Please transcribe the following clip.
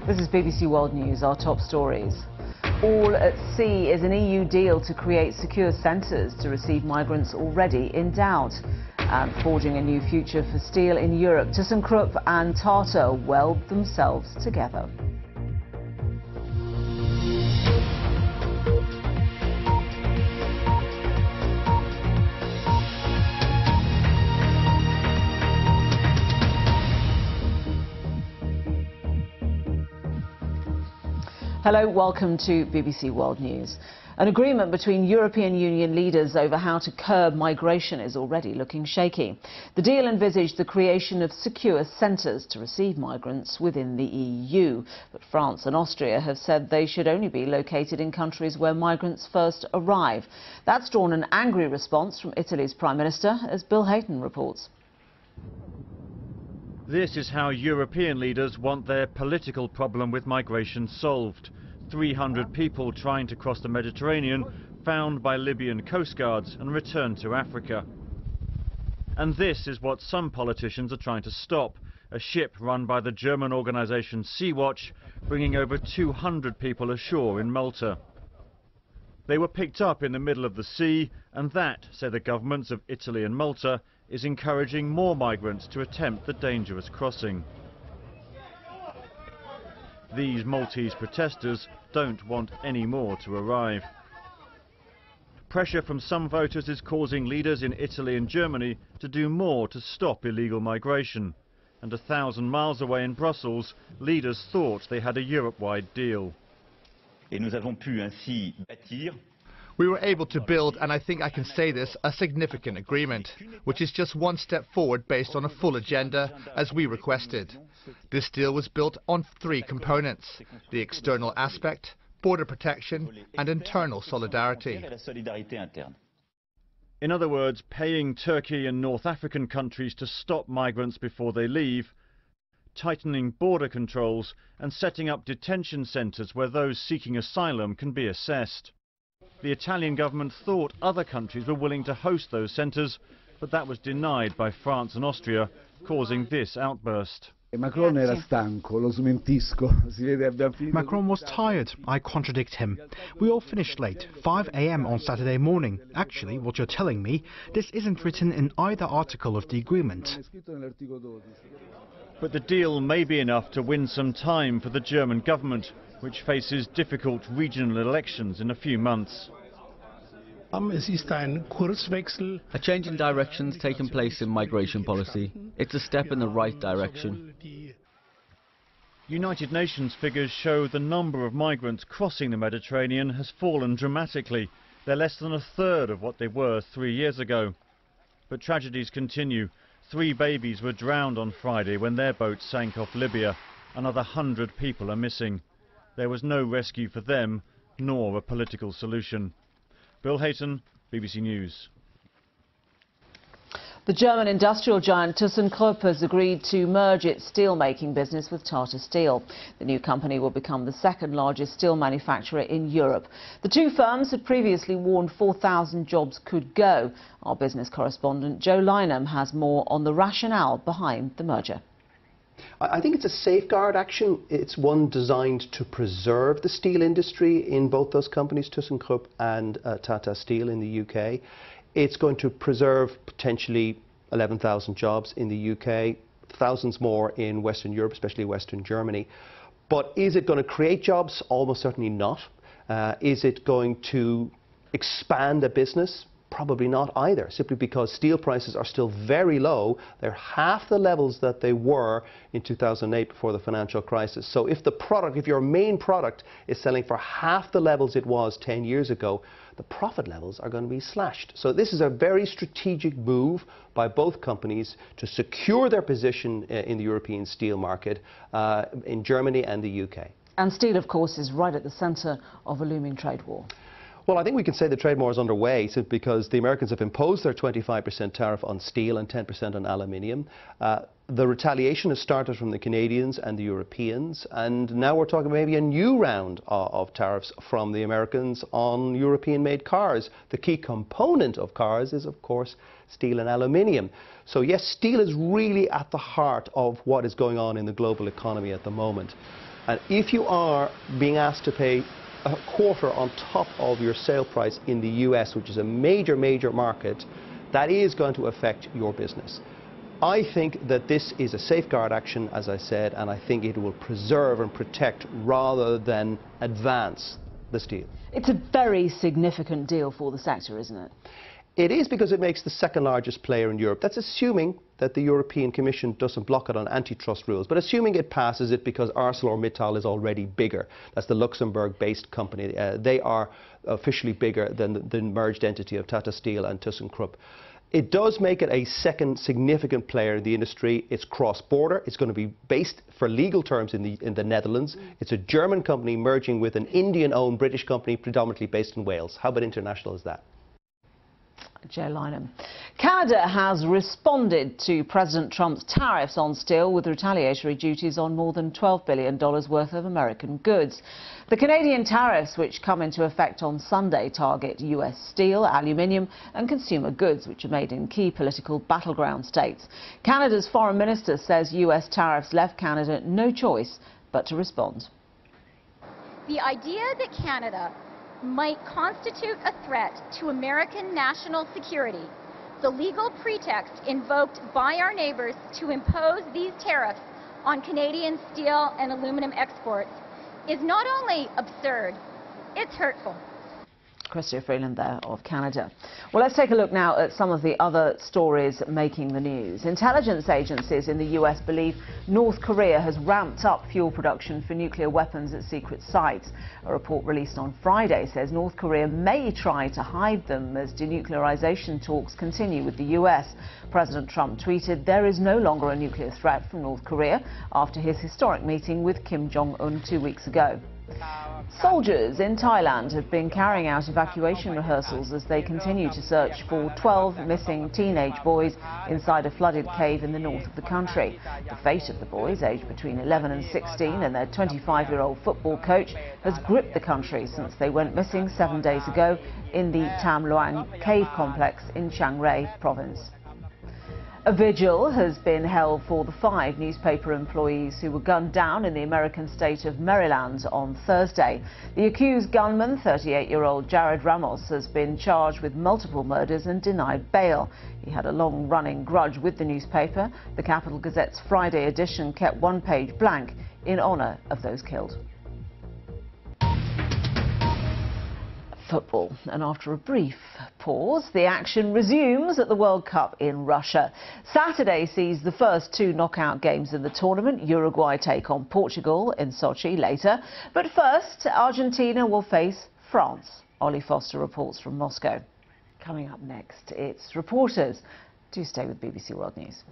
This is BBC World News, our top stories. All at Sea is an EU deal to create secure centres to receive migrants already in doubt. And forging a new future for steel in Europe, ThyssenKrupp and Tata weld themselves together. Hello, welcome to BBC World News. An agreement between European Union leaders over how to curb migration is already looking shaky. The deal envisaged the creation of secure centres to receive migrants within the EU. But France and Austria have said they should only be located in countries where migrants first arrive. That's drawn an angry response from Italy's Prime Minister, as Bill Hayton reports. This is how European leaders want their political problem with migration solved. 300 people trying to cross the Mediterranean, found by Libyan coast guards and returned to Africa. And this is what some politicians are trying to stop. A ship run by the German organisation Sea-Watch, bringing over 200 people ashore in Malta. They were picked up in the middle of the sea, and that, say the governments of Italy and Malta, is encouraging more migrants to attempt the dangerous crossing. These Maltese protesters don't want any more to arrive. Pressure from some voters is causing leaders in Italy and Germany to do more to stop illegal migration. And 1,000 miles away in Brussels, leaders thought they had a Europe-wide deal. We were able to build, and I think I can say this, a significant agreement, which is just one step forward based on a full agenda, as we requested. This deal was built on 3 components: the external aspect, border protection, and internal solidarity. In other words, paying Turkey and North African countries to stop migrants before they leave, tightening border controls, and setting up detention centres where those seeking asylum can be assessed. The Italian government thought other countries were willing to host those centres, but that was denied by France and Austria, causing this outburst. Macron was tired. I contradict him. We all finished late, 5 a.m. on Saturday morning. Actually, what you're telling me, this isn't written in either article of the agreement. But the deal may be enough to win some time for the German government, which faces difficult regional elections in a few months. A change in direction's taken place in migration policy. It's a step in the right direction. United Nations figures show the number of migrants crossing the Mediterranean has fallen dramatically. They're less than 1/3 of what they were 3 years ago. But tragedies continue. 3 babies were drowned on Friday when their boat sank off Libya. Another 100 people are missing. There was no rescue for them, nor a political solution. Bill Hayton, BBC News. The German industrial giant ThyssenKrupp has agreed to merge its steel-making business with Tata Steel. The new company will become the 2nd largest steel manufacturer in Europe. The 2 firms had previously warned 4,000 jobs could go. Our business correspondent Joe Lynham has more on the rationale behind the merger. I think it's a safeguard action. It's one designed to preserve the steel industry in both those companies, ThyssenKrupp and Tata Steel in the UK. It's going to preserve potentially 11,000 jobs in the UK, thousands more in Western Europe, especially Western Germany. But is it going to create jobs? Almost certainly not. Is it going to expand a business? Probably not either, simply because steel prices are still very low. They're half the levels that they were in 2008 before the financial crisis. So if your main product is selling for half the levels it was 10 years ago, the profit levels are going to be slashed. So this is a very strategic move by both companies to secure their position in the European steel market in Germany and the UK. And steel, of course, is right at the centre of a looming trade war. Well, I think we can say the trade war is underway simply because the Americans have imposed their 25% tariff on steel and 10% on aluminium. The retaliation has started from the Canadians and the Europeans, and now we're talking maybe a new round of tariffs from the Americans on European-made cars. The key component of cars is, of course, steel and aluminium. So yes, steel is really at the heart of what is going on in the global economy at the moment. And if you are being asked to pay a quarter on top of your sale price in the US, which is a major, major market, that is going to affect your business. I think that this is a safeguard action, as I said, and I think it will preserve and protect rather than advance this deal. It's a very significant deal for the sector, isn't it? It is, because it makes the second largest player in Europe. That's assuming that the European Commission doesn't block it on antitrust rules, but assuming it passes it, because ArcelorMittal is already bigger. That's the Luxembourg-based company. They are officially bigger than the merged entity of Tata Steel and ThyssenKrupp. It does make it a second significant player in the industry. It's cross-border. It's going to be based, for legal terms, in the Netherlands. It's a German company merging with an Indian-owned British company predominantly based in Wales. How about international is that? Joe Lynham. Canada has responded to President Trump's tariffs on steel with retaliatory duties on more than $12 billion worth of American goods. The Canadian tariffs, which come into effect on Sunday, target US steel, aluminium and consumer goods, which are made in key political battleground states. Canada's foreign minister says US tariffs left Canada no choice but to respond. The idea that Canada might constitute a threat to American national security, the legal pretext invoked by our neighbors to impose these tariffs on Canadian steel and aluminum exports, is not only absurd, it's hurtful. Chrystia Freeland there of Canada. Well, let's take a look now at some of the other stories making the news. Intelligence agencies in the US believe North Korea has ramped up fuel production for nuclear weapons at secret sites. A report released on Friday says North Korea may try to hide them as denuclearization talks continue with the US. President Trump tweeted there is no longer a nuclear threat from North Korea after his historic meeting with Kim Jong-un 2 weeks ago. Soldiers in Thailand have been carrying out evacuation rehearsals as they continue to search for 12 missing teenage boys inside a flooded cave in the north of the country. The fate of the boys, aged between 11 and 16, and their 25-year-old football coach has gripped the country since they went missing 7 days ago in the Tam Luang cave complex in Chiang Rai province. A vigil has been held for the 5 newspaper employees who were gunned down in the American state of Maryland on Thursday. The accused gunman, 38-year-old Jared Ramos, has been charged with multiple murders and denied bail. He had a long-running grudge with the newspaper. The Capital Gazette's Friday edition kept one page blank in honour of those killed. Football. And after a brief pause, the action resumes at the World Cup in Russia. Saturday sees the first 2 knockout games in the tournament. Uruguay take on Portugal in Sochi later. But first, Argentina will face France. Ollie Foster reports from Moscow. Coming up next, it's reporters. Do stay with BBC World News.